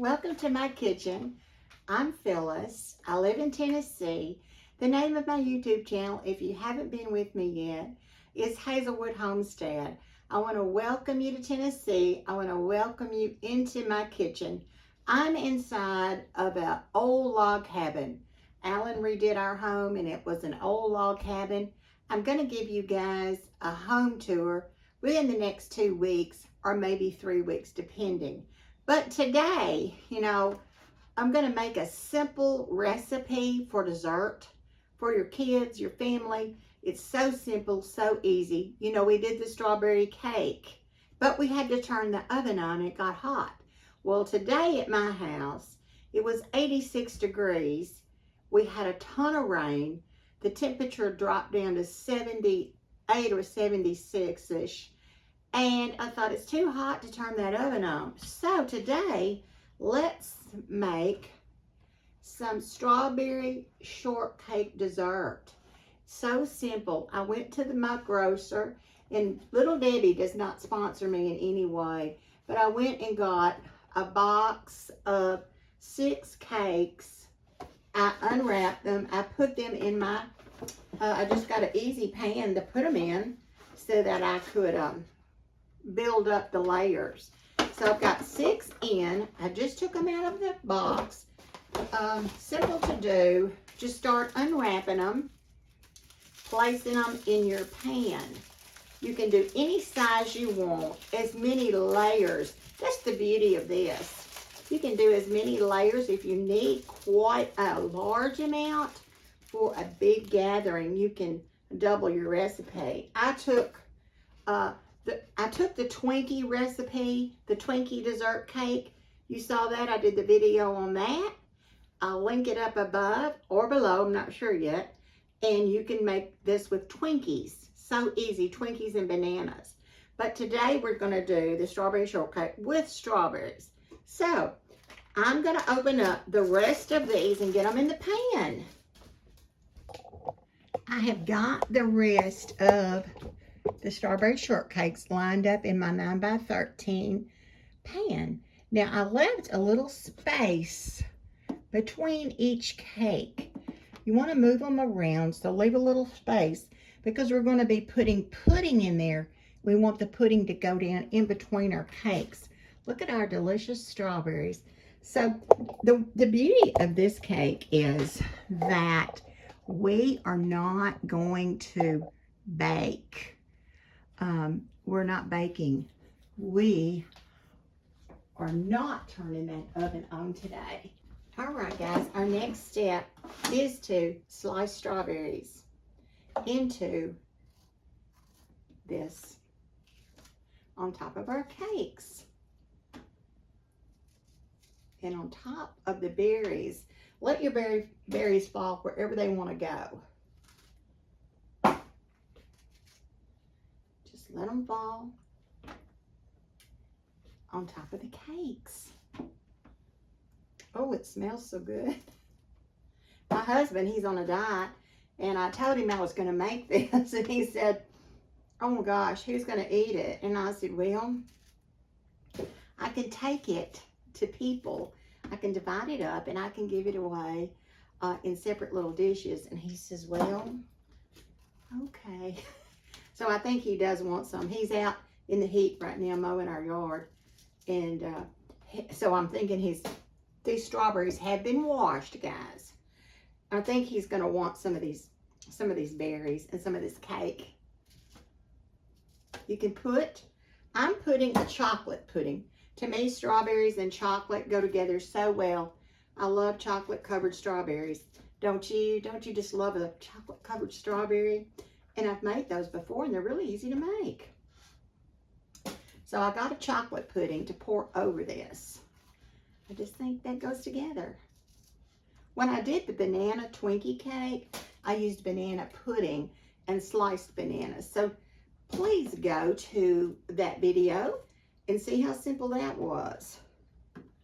Welcome to my kitchen. I'm Phyllis. I live in Tennessee. The name of my YouTube channel, if you haven't been with me yet, is Hazelwood Homestead. I want to welcome you to Tennessee. I want to welcome you into my kitchen. I'm inside of an old log cabin. Alan redid our home and it was an old log cabin. I'm going to give you guys a home tour within the next 2 weeks or maybe 3 weeks depending. But today, I'm going to make a simple recipe for dessert for your kids, your family. It's so simple, so easy. We did the strawberry cake, but we had to turn the oven on. It got hot. Well, today at my house, it was 86 degrees. We had a ton of rain. The temperature dropped down to 78 or 76-ish. And I thought it's too hot to turn that oven on. So today, let's make some strawberry shortcake dessert. So simple. I went to my grocer, and Little Debbie does not sponsor me in any way, but I went and got a box of 6 cakes. I unwrapped them. I put them in my, I just got an easy pan to put them in so that I could build up the layers. So I've got 6 in. I just took them out of the box. Simple to do. Just start unwrapping them, placing them in your pan. You can do any size you want, as many layers. That's the beauty of this. You can do as many layers. If you need quite a large amount for a big gathering, you can double your recipe. I took the Twinkie recipe, the Twinkie dessert cake. You saw that. I did the video on that. I'll link it up above or below. I'm not sure yet. And you can make this with Twinkies. So easy, Twinkies and bananas. But today we're going to do the strawberry shortcake with strawberries. So I'm going to open up the rest of these and get them in the pan. I have got the rest of the strawberry shortcakes lined up in my 9x13 pan. Now I left a little space between each cake. You want to move them around, so leave a little space because we're going to be putting pudding in there. We want the pudding to go down in between our cakes. Look at our delicious strawberries. So the beauty of this cake is that we are not going to bake. We're not baking. We are not turning that oven on today. All right, guys, our next step is to slice strawberries into this on top of our cakes. And on top of the berries, let your berries fall wherever they want to go. Let them fall on top of the cakes. Oh, it smells so good. My husband, he's on a diet, and I told him I was going to make this, and he said, oh my gosh, who's going to eat it? And I said, well, I can take it to people. I can divide it up, and I can give it away in separate little dishes. And he says, well, okay. So I think he does want some. He's out in the heat right now mowing our yard. And so I'm thinking these strawberries have been washed, guys. I think he's going to want some of these berries and some of this cake. You can I'm putting a chocolate pudding. To me, strawberries and chocolate go together so well. I love chocolate covered strawberries. Don't you? Don't you just love a chocolate covered strawberry? And I've made those before, and they're really easy to make. So I got a chocolate pudding to pour over this. I just think that goes together. When I did the banana Twinkie cake, I used banana pudding and sliced bananas. So please go to that video and see how simple that was.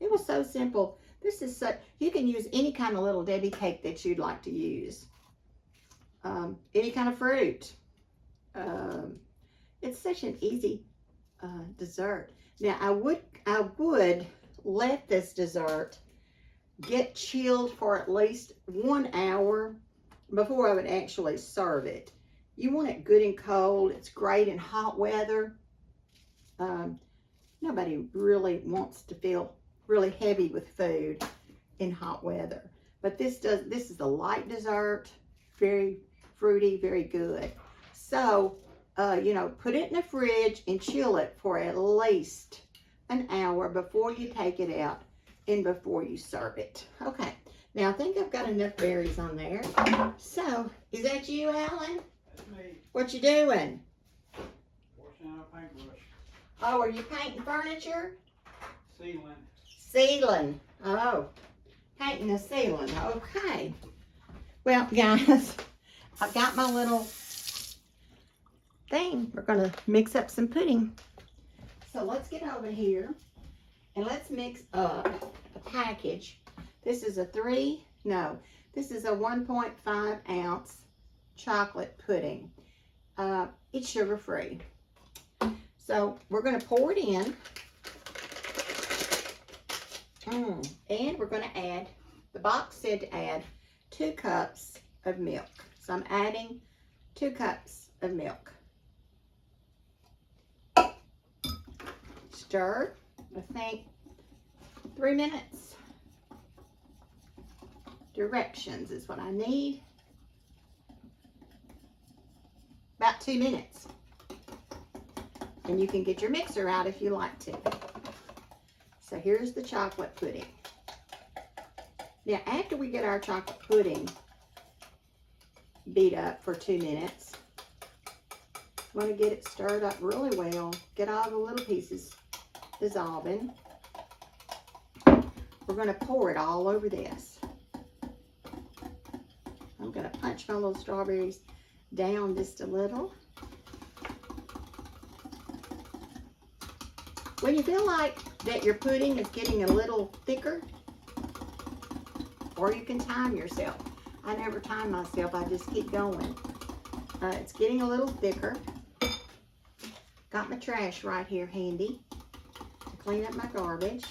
It was so simple. This is such, you can use any kind of Little Debbie cake that you'd like to use. Any kind of fruit. It's such an easy dessert. Now I would let this dessert get chilled for at least 1 hour before I would actually serve it. You want it good and cold. It's great in hot weather. Nobody really wants to feel really heavy with food in hot weather. But this is a light dessert, very fruity, very good. So, you know, put it in the fridge and chill it for at least an hour before you take it out and before you serve it. Okay, now I think I've got enough berries on there. So, is that you, Alan? That's me. What you doing? Washing out a paintbrush. Oh, are you painting furniture? Sealing. Ceiling. Oh, painting the ceiling. Okay. Well, guys, I've got my little thing. We're going to mix up some pudding. So let's get over here and let's mix up a package. This is a 1.5 ounce chocolate pudding. It's sugar-free. So we're going to pour it in. And we're going to add, the box said to add 2 cups of milk. So I'm adding 2 cups of milk. Stir, I think 3 minutes. Directions is what I need. About 2 minutes. And you can get your mixer out if you like to. So here's the chocolate pudding. Now, after we get our chocolate pudding beat up for 2 minutes, I'm going to get it stirred up really well. Get all the little pieces dissolving. We're going to pour it all over this. I'm going to punch my little strawberries down just a little. When you feel like that your pudding is getting a little thicker, or you can time yourself. I never time myself, I just keep going. It's getting a little thicker. Got my trash right here handy to clean up my garbage.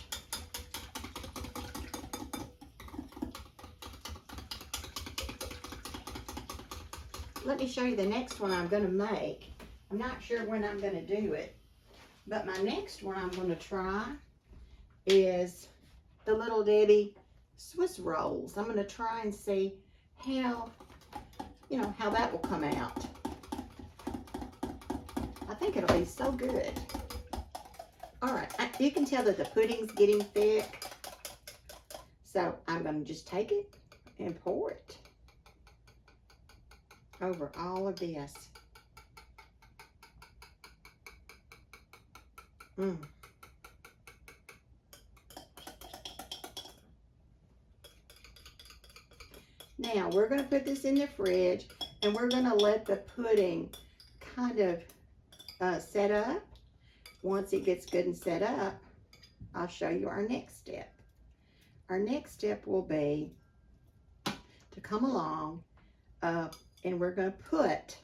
Let me show you the next one I'm going to make. I'm not sure when I'm going to do it. But my next one I'm going to try is the Little Debbie Swiss rolls. I'm going to try and see how, you know, how that will come out. I think it'll be so good. All right, you can tell that the pudding's getting thick. So I'm going to just take it and pour it over all of this. Now we're going to put this in the fridge and we're going to let the pudding kind of set up. Once it gets good and set up, I'll show you our next step. Our next step will be to come along and we're going to put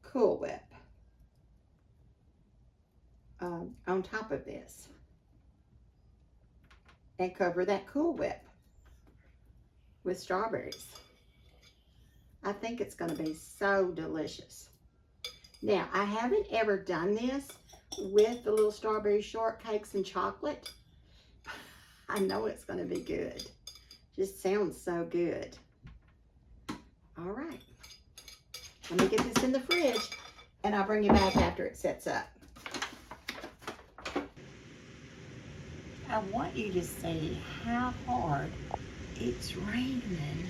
Cool Whip on top of this and cover that Cool Whip with strawberries. I think it's going to be so delicious. Now, I haven't ever done this with the little strawberry shortcakes and chocolate. I know it's going to be good. Just sounds so good. All right. Let me get this in the fridge and I'll bring you back after it sets up. I want you to see how hard it's raining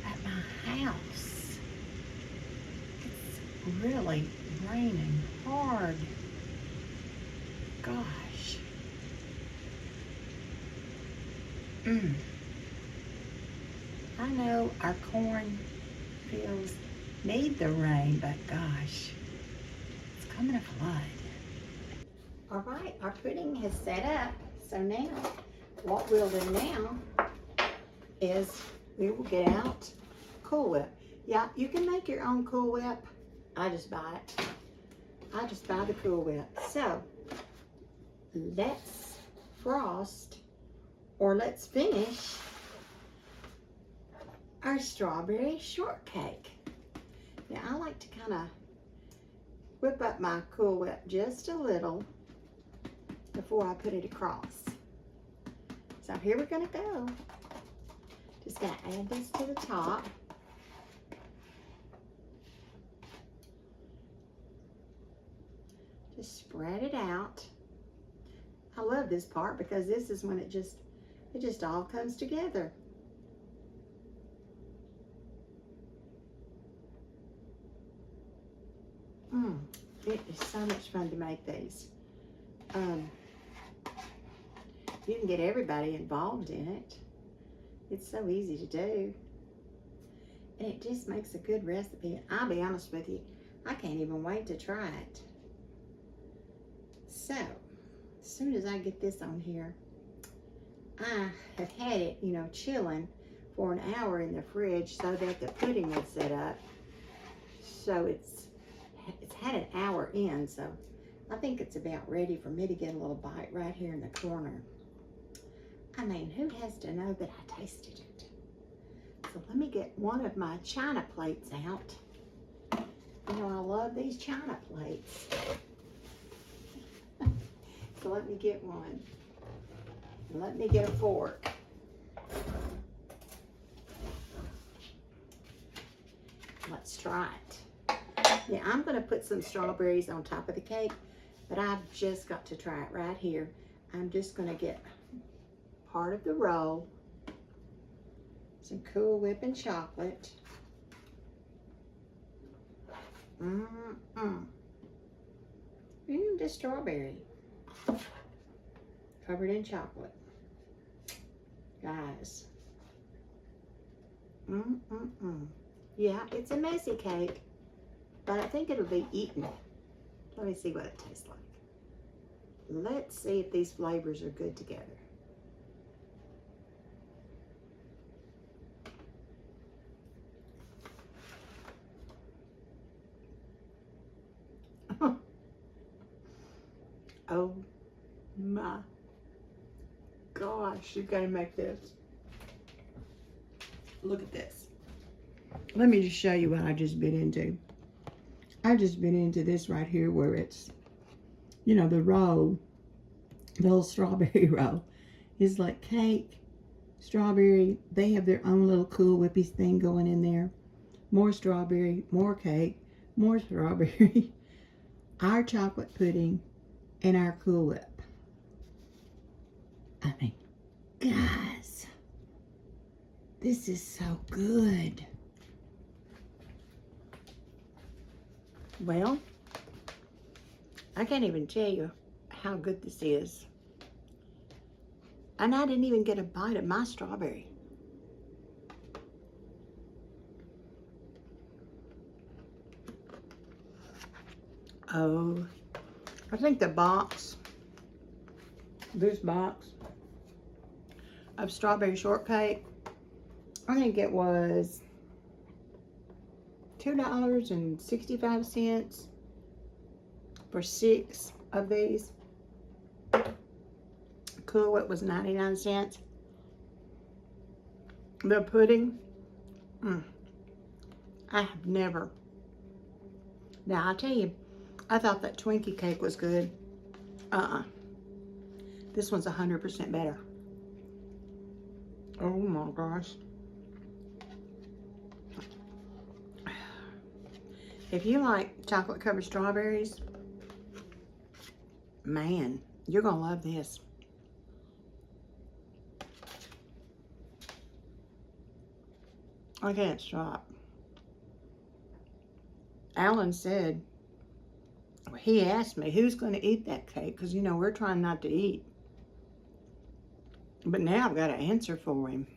at my house. It's really raining hard. Gosh. I know our cornfields need the rain, but gosh, it's coming to flood. All right, our pudding has set up. So now, what we'll do now is we will get out Cool Whip. Yeah, you can make your own Cool Whip. I just buy it. I just buy the Cool Whip. So, let's frost, or let's finish our strawberry shortcake. Now I like to kind of whip up my Cool Whip just a little before I put it across. So here we're gonna go. Just gonna add this to the top. Just spread it out. I love this part because this is when it just all comes together. It is so much fun to make these. You can get everybody involved in it. It's so easy to do. And it just makes a good recipe. I'll be honest with you, I can't even wait to try it. So, as soon as I get this on here, I have had it, you know, chilling for an hour in the fridge so that the pudding would set up. So it's had an hour in, so I think it's about ready for me to get a little bite right here in the corner. I mean, who has to know that I tasted it? So let me get one of my china plates out. You know, I love these china plates. So let me get one. Let me get a fork. Let's try it. Yeah, I'm going to put some strawberries on top of the cake, but I've just got to try it right here. I'm just going to get part of the roll, some Cool Whip and chocolate. The strawberry covered in chocolate. Guys. Yeah, it's a messy cake, but I think it'll be eaten. Let me see what it tastes like. Let's see if these flavors are good together. Oh my gosh, you've got to make this. Look at this. Let me just show you what I just bit into. I just bit into this right here where it's, you know, the roll, the little strawberry roll is like cake, strawberry. They have their own little Cool Whippy thing going in there. More strawberry, more cake, more strawberry. Our chocolate pudding and our Cool Whip. I mean, guys, this is so good. Well, I can't even tell you how good this is. And I didn't even get a bite of my strawberry. Oh, I think the box, this box of strawberry shortcake, I think it was $2.65 for 6 of these. Cool Whip was 99 cents. The pudding, I have never. Now I'll tell you, I thought that Twinkie cake was good. This one's 100% better. Oh my gosh. If you like chocolate covered strawberries, man, you're gonna love this. I can't stop. Alan said, he asked me, who's going to eat that cake? Because, you know, we're trying not to eat. But now I've got an answer for him.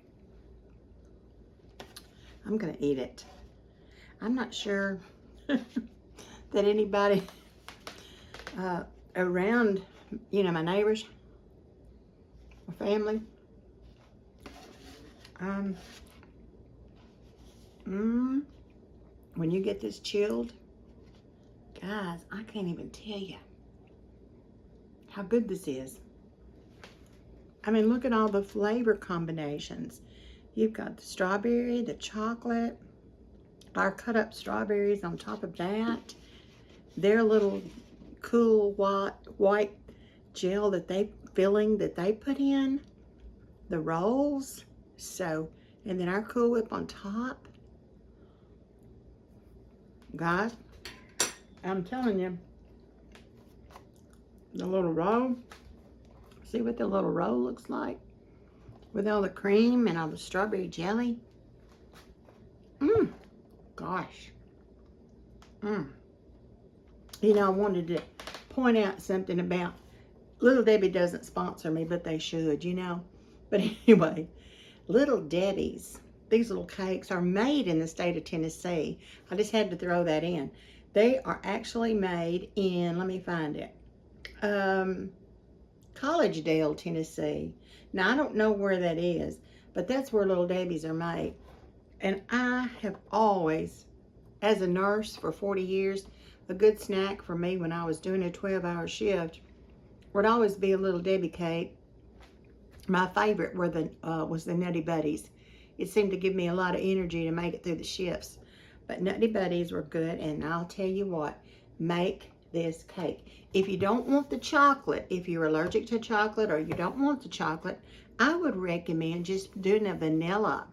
I'm going to eat it. I'm not sure that anybody around, you know, my neighbors, my family, when you get this chilled, guys, I can't even tell you how good this is. I mean, look at all the flavor combinations. You've got the strawberry, the chocolate, our cut up strawberries on top of that. Their little cool white gel filling that they put in. The rolls. So, and then our Cool Whip on top. Guys, I'm telling you, the little roll. See what the little roll looks like? With all the cream and all the strawberry jelly. Gosh. You know, I wanted to point out something about, Little Debbie doesn't sponsor me, but they should, you know. But anyway, Little Debbie's, these little cakes are made in the state of Tennessee. I just had to throw that in. They are actually made in, let me find it, Collegedale, Tennessee. Now, I don't know where that is, but that's where Little Debbie's are made. And I have always, as a nurse for 40 years, a good snack for me when I was doing a 12-hour shift would always be a Little Debbie cake. My favorite was the Nutty Buddies. It seemed to give me a lot of energy to make it through the shifts. But Nutty Buddies were good, and I'll tell you what, make this cake. If you don't want the chocolate, if you're allergic to chocolate or you don't want the chocolate, I would recommend just doing a vanilla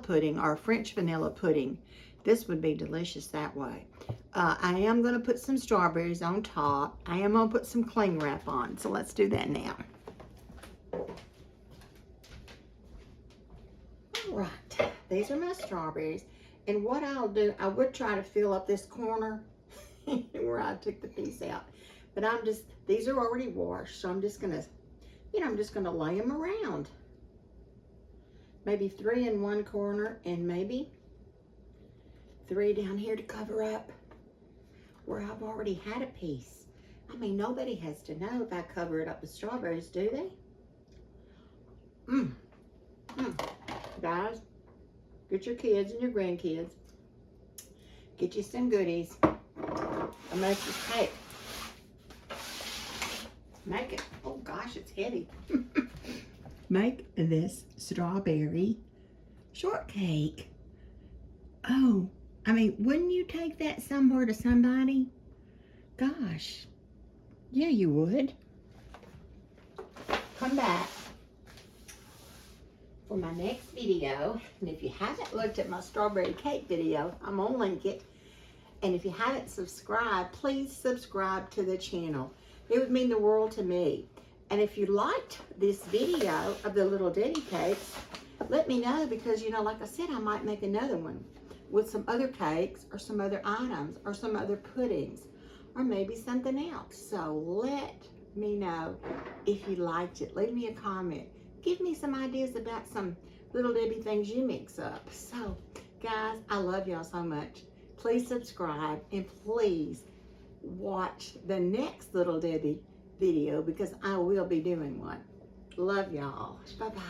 pudding or French vanilla pudding. This would be delicious that way. I am going to put some strawberries on top. I am going to put some cling wrap on. So let's do that now. All right, these are my strawberries. And what I'll do, I would try to fill up this corner where I took the piece out. But these are already washed. So I'm just going to, I'm just going to lay them around. Maybe 3 in one corner and maybe 3 down here to cover up where I've already had a piece. I mean, nobody has to know if I cover it up with strawberries, do they? Guys, get your kids and your grandkids. Get you some goodies. And make this cake. Make it. Oh gosh, it's heavy. Make this strawberry shortcake. Oh, I mean, wouldn't you take that somewhere to somebody? Gosh, yeah, you would. Come back for my next video. And if you haven't looked at my strawberry cake video, I'm gonna link it. And if you haven't subscribed, please subscribe to the channel. It would mean the world to me. And if you liked this video of the Little Debbie cakes, let me know, because, like I said, I might make another one with some other cakes or some other items or some other puddings or maybe something else. So let me know if you liked it. Leave me a comment. Give me some ideas about some Little Debbie things you mix up. So, guys, I love y'all so much. Please subscribe and please watch the next Little Debbie video, because I will be doing one. Love y'all. Bye-bye.